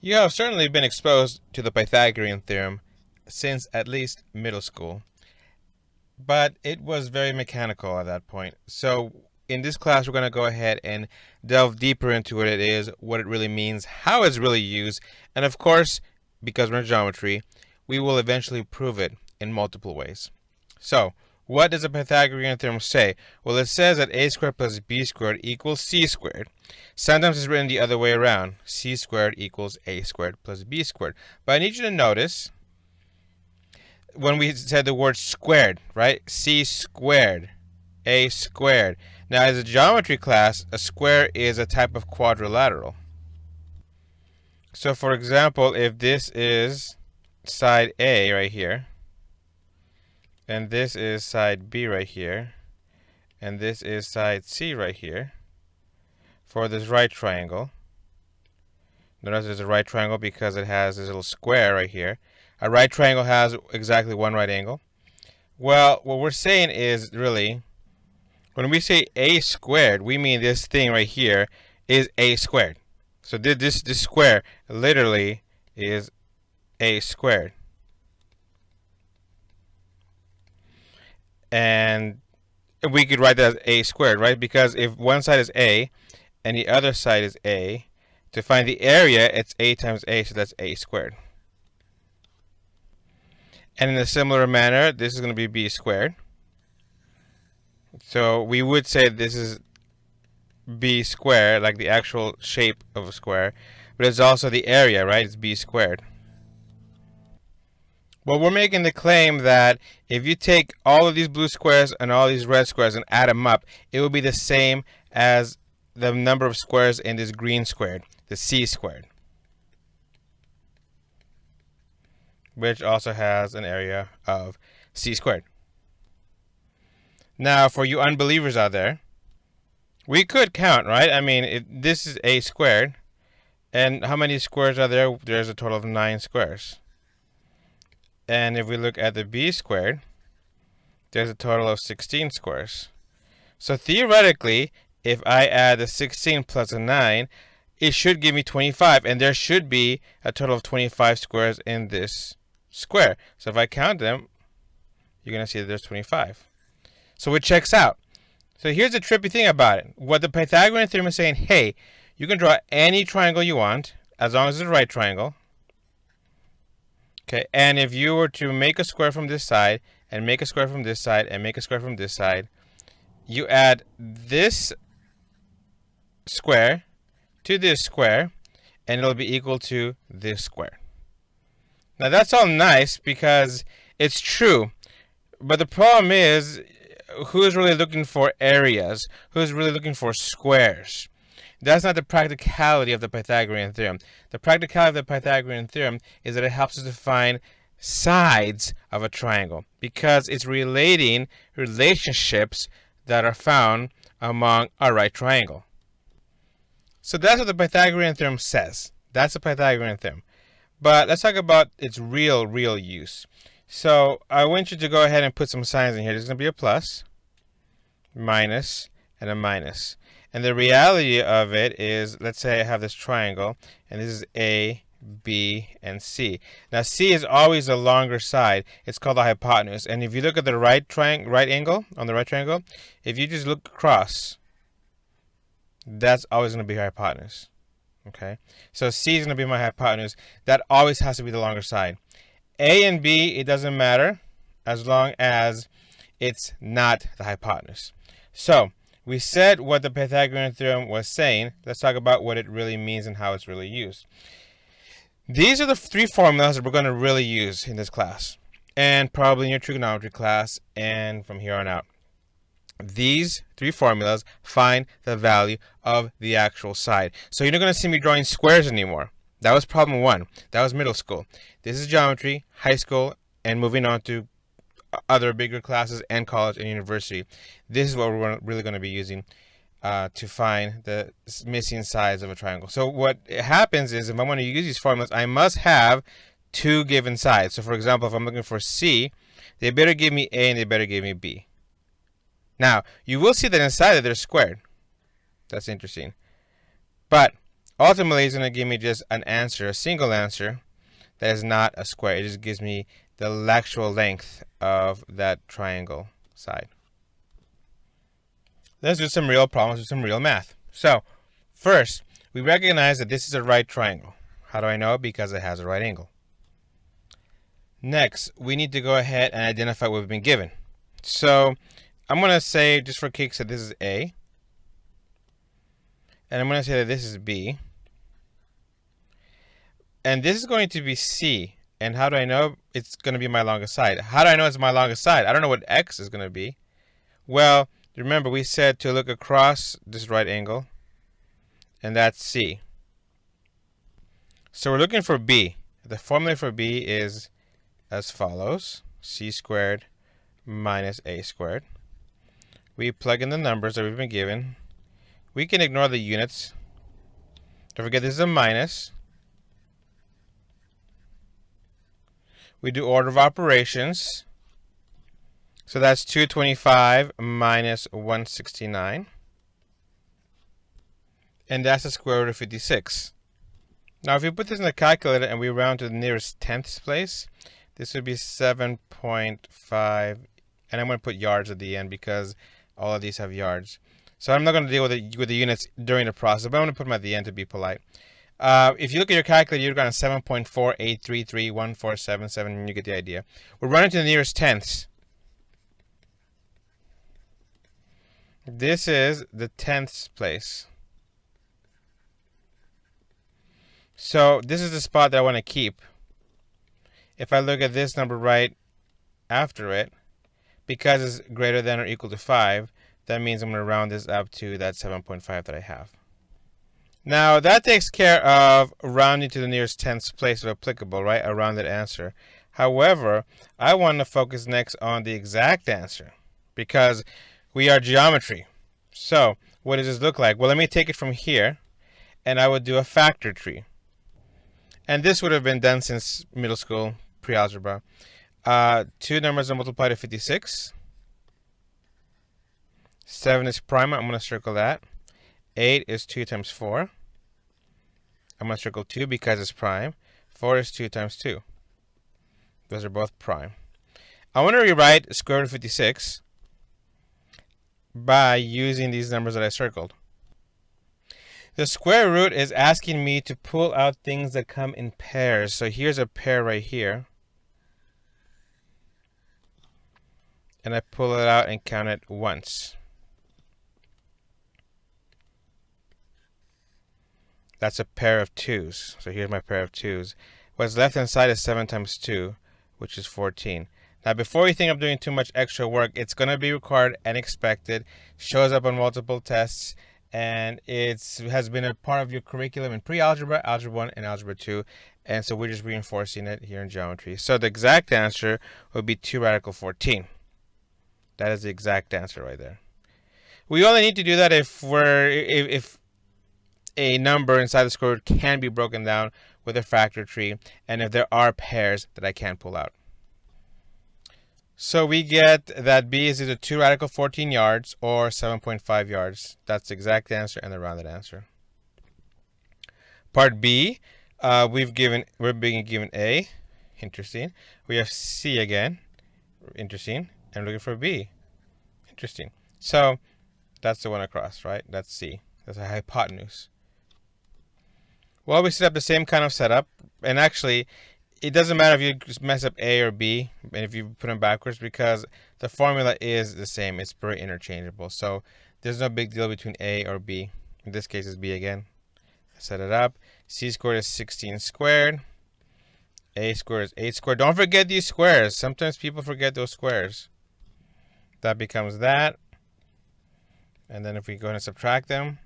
You have certainly been exposed to the Pythagorean theorem since at least middle school, but it was very mechanical at that point. So in this class, we're going to go ahead and delve deeper into what it is, what it really means, how it's really used, and of course, because we're in geometry, we will eventually prove it in multiple ways. So, what does the Pythagorean theorem say? Well, it says that a squared plus b squared equals c squared. Sometimes it's written the other way around. C squared equals a squared plus b squared. But I need you to notice when we said the word squared, right? C squared, a squared. Now, as a geometry class, a square is a type of quadrilateral. So, for example, if this is side A right here, and this is side B right here, and this is side C right here, for this right triangle. Notice there's a right triangle because it has this little square right here. A right triangle has exactly one right angle. Well, what we're saying is really, when we say a squared, we mean this thing right here is a squared. So this square literally is a squared. And we could write that as a squared, right? Because if one side is a and the other side is a, to find the area, it's a times a, so that's a squared. And in a similar manner, this is going to be b squared. So we would say this is b squared, like the actual shape of a square, but it's also the area, right? It's b squared. Well, we're making the claim that if you take all of these blue squares and all these red squares and add them up, it will be the same as the number of squares in this green squared, the c squared, which also has an area of c squared. Now, for you unbelievers out there, we could count, right? I mean, this is a squared, and how many squares are there? There's a total of 9 squares. And if we look at the b squared, there's a total of 16 squares. So theoretically, if I add the 16 plus a 9, it should give me 25. And there should be a total of 25 squares in this square. So if I count them, you're going to see that there's 25. So it checks out. So here's the trippy thing about it. What the Pythagorean theorem is saying, hey, you can draw any triangle you want, as long as it's a right triangle. Okay, and if you were to make a square from this side, and make a square from this side, and make a square from this side, you add this square to this square, and it'll be equal to this square. Now that's all nice because it's true, but the problem is, who's really looking for areas? Who's really looking for squares? That's not the practicality of the Pythagorean theorem. The practicality of the Pythagorean theorem is that it helps us to find sides of a triangle because it's relating relationships that are found among a right triangle. So that's what the Pythagorean theorem says. That's the Pythagorean theorem. But let's talk about its real use. So I want you to go ahead and put some signs in here. There's going to be a plus, minus, and a minus. And the reality of it is, let's say I have this triangle, and this is A, B, and C. Now C is always the longer side. It's called the hypotenuse. And if you look at the right angle on the right triangle, if you just look across, that's always going to be hypotenuse. Okay, so C is going to be my hypotenuse. That always has to be the longer side. A and B, it doesn't matter as long as it's not the hypotenuse. So we said what the Pythagorean theorem was saying. Let's talk about what it really means and how it's really used. These are the 3 formulas that we're going to really use in this class, and probably in your trigonometry class and from here on out. These 3 formulas find the value of the actual side. So you're not going to see me drawing squares anymore. That was problem 1. That was middle school. This is geometry, high school, and moving on to other bigger classes and college and university. This is what we're really going to be using to find the missing sides of a triangle. So what happens is, if I want to use these formulas, I must have 2 given sides. So for example, if I'm looking for C, they better give me A and they better give me B. Now, you will see that inside that they're squared. That's interesting. But ultimately it's going to give me just an answer, a single answer that is not a square. It just gives me the actual length of that triangle side. Let's do some real problems with some real math. So first, we recognize that this is a right triangle. How do I know? Because it has a right angle. Next, we need to go ahead and identify what we've been given. So I'm going to say, just for kicks, that this is A. And I'm going to say that this is B. And this is going to be C. And how do I know it's going to be my longest side? How do I know it's my longest side? I don't know what X is going to be. Well, remember we said to look across this right angle. And that's C. So we're looking for B. The formula for B is as follows. C squared minus A squared. We plug in the numbers that we've been given. We can ignore the units. Don't forget this is a minus. We do order of operations. So that's 225 minus 169. And that's the square root of 56. Now if we put this in the calculator and we round to the nearest tenths place, this would be 7.5. And I'm going to put yards at the end because all of these have yards. So I'm not going to deal with the units during the process, but I'm going to put them at the end to be polite. If you look at your calculator, you're going to 7.48331477, and you get the idea. We're running to the nearest tenths. This is the tenths place. So this is the spot that I want to keep. If I look at this number right after it, because it's greater than or equal to 5, that means I'm going to round this up to that 7.5 that I have. Now that takes care of rounding to the nearest tenths place if applicable, right? A rounded answer. However, I want to focus next on the exact answer because we are geometry. So what does this look like? Well, let me take it from here and I would do a factor tree. And this would have been done since middle school, pre-algebra. Two numbers are multiplied to 56. 7 is prime. I'm going to circle that. 8 is 2 times 4. I'm going to circle 2 because it's prime. 4 is 2 times 2. Those are both prime. I want to rewrite square root of 56 by using these numbers that I circled. The square root is asking me to pull out things that come in pairs. So here's a pair right here. And I pull it out and count it once. That's a pair of 2's. So here's my pair of 2's. What's left hand side is 7 times 2, which is 14. Now before you think I'm doing too much extra work, it's going to be required and expected. Shows up on multiple tests. And it has been a part of your curriculum in pre-algebra, algebra 1, and algebra 2. And so we're just reinforcing it here in geometry. So the exact answer would be 2 radical 14. That is the exact answer right there. We only need to do that if a number inside the square root can be broken down with a factor tree, and if there are pairs that I can't pull out. So we get that B is either 2 radical 14 yards or 7.5 yards. That's the exact answer and the rounded answer. Part B, we're being given A. Interesting. We have C again. Interesting. And we're looking for B. Interesting. So that's the one across, right? That's C. That's a hypotenuse. Well, we set up the same kind of setup. And actually, it doesn't matter if you just mess up A or B, and if you put them backwards, because the formula is the same. It's very interchangeable. So there's no big deal between A or B. In this case, it's B again. Set it up. C squared is 16 squared. A squared is 8 squared. Don't forget these squares. Sometimes people forget those squares. That becomes that. And then if we go ahead and subtract them,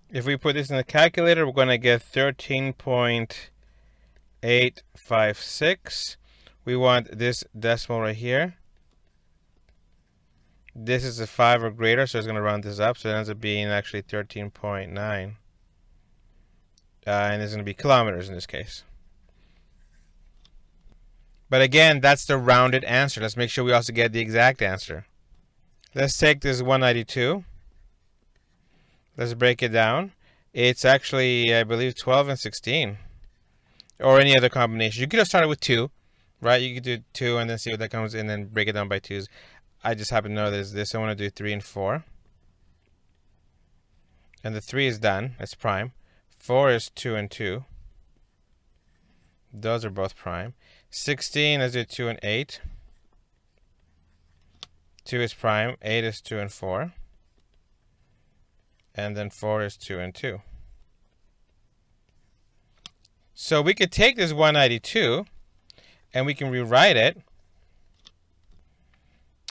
if we put this in the calculator, we're going to get 13.856. We want this decimal right here. This is a 5 or greater, so it's going to round this up. So it ends up being actually 13.9. And it's going to be kilometers in this case. But again, that's the rounded answer. Let's make sure we also get the exact answer. Let's take this 192. Let's break it down. It's actually, I believe, 12 and 16. Or any other combination. You could have started with 2, right? You could do 2 and then see what that comes in and then break it down by 2s. I just happen to know there's this. I want to do 3 and 4. And the 3 is done. It's prime. 4 is 2 and 2. Those are both prime. 16, let's do 2 and 8. 2 is prime. 8 is 2 and 4. And then 4 is 2 and 2. So we could take this 192 and we can rewrite it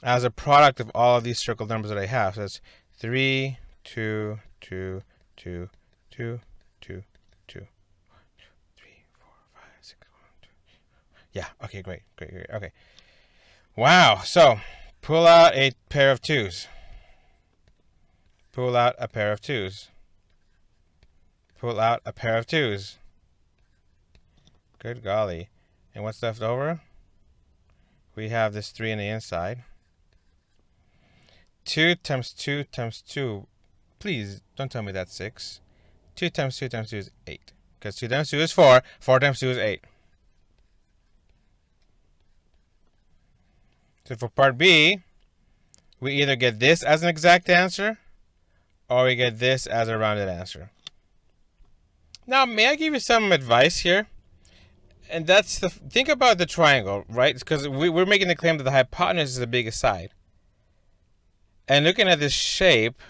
as a product of all of these circled numbers that I have. So it's 3, 2, 2, 2, 2, 2, 2, 3, 4, 5, 6, 1, 2. Yeah, okay, great. Okay. Wow, so pull out a pair of 2s. Pull out a pair of 2s. Pull out a pair of 2s. Good golly. And what's left over? We have this 3 on the inside. 2 times 2 times 2. Please, don't tell me that's 6. 2 times 2 times 2 is 8. Because 2 times 2 is 4. 4 times 2 is 8. So for part B, we either get this as an exact answer, or we get this as a rounded answer. Now, may I give you some advice here? And that's think about the triangle, right? Because we're making the claim that the hypotenuse is the biggest side. And looking at this shape,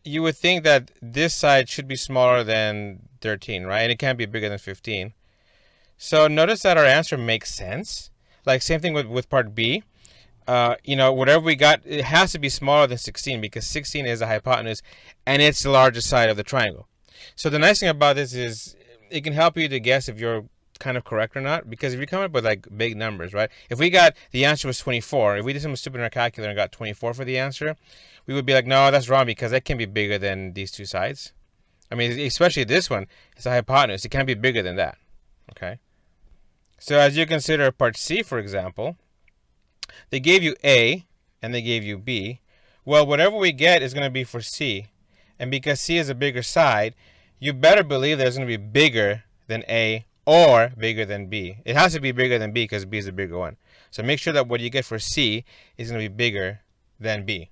you would think that this side should be smaller than 13, right? And it can't be bigger than 15. So notice that our answer makes sense. Like same thing with part B. Whatever we got, it has to be smaller than 16 because 16 is a hypotenuse and it's the largest side of the triangle. So the nice thing about this is it can help you to guess if you're kind of correct or not, because if you come up with like big numbers, right? If we got the answer was 24, if we did something stupid in our calculator and got 24 for the answer, we would be like, no, that's wrong because that can be bigger than these two sides. I mean, especially this one, it's a hypotenuse. It can't be bigger than that, okay? So as you consider part C, for example, they gave you A and they gave you B. Well, whatever we get is going to be for C. And because C is a bigger side, you better believe that it's going to be bigger than A or bigger than B. It has to be bigger than B because B is the bigger one. So make sure that what you get for C is going to be bigger than B.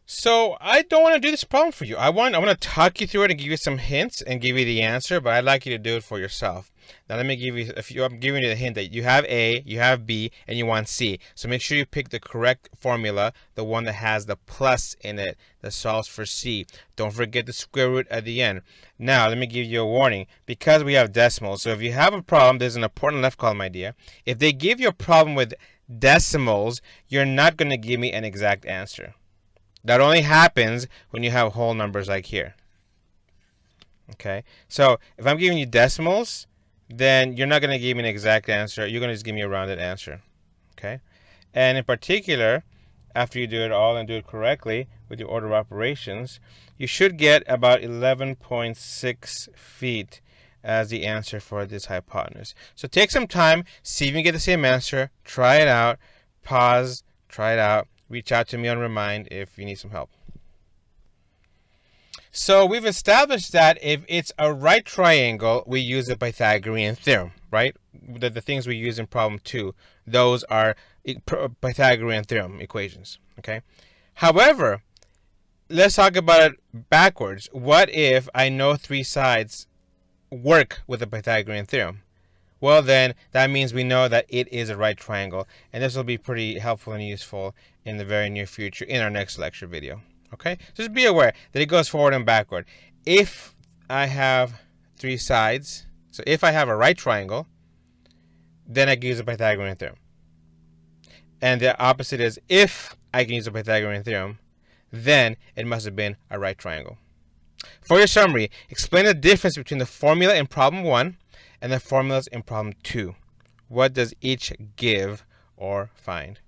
So I don't want to do this problem for you. I want to talk you through it and give you some hints and give you the answer, but I'd like you to do it for yourself. Now let me give you I'm giving you the hint that you have A, you have B, and you want C. So make sure you pick the correct formula, the one that has the plus in it that solves for C. Don't forget the square root at the end. Now let me give you a warning. Because we have decimals, so if you have a problem, there's an important left column idea. If they give you a problem with decimals, you're not going to give me an exact answer. That only happens when you have whole numbers like here. Okay, so if I'm giving you decimals, then you're not going to give me an exact answer. You're going to just give me a rounded answer. Okay, and in particular, after you do it all and do it correctly with your order of operations, you should get about 11.6 feet as the answer for this hypotenuse. So take some time, see if you can get the same answer, try it out, pause, try it out. Reach out to me on Remind if you need some help. So we've established that if it's a right triangle, we use the Pythagorean theorem, right? The things we use in problem 2, those are Pythagorean theorem equations, okay? However, let's talk about it backwards. What if I know 3 sides work with the Pythagorean theorem? Well, then that means we know that it is a right triangle, and this will be pretty helpful and useful in the very near future in our next lecture video. Okay, just be aware that it goes forward and backward. If I have 3 sides, so if I have a right triangle, then I can use the Pythagorean theorem. And the opposite is if I can use the Pythagorean theorem, then it must have been a right triangle. For your summary, explain the difference between the formula in problem 1 and the formulas in problem 2. What does each give or find?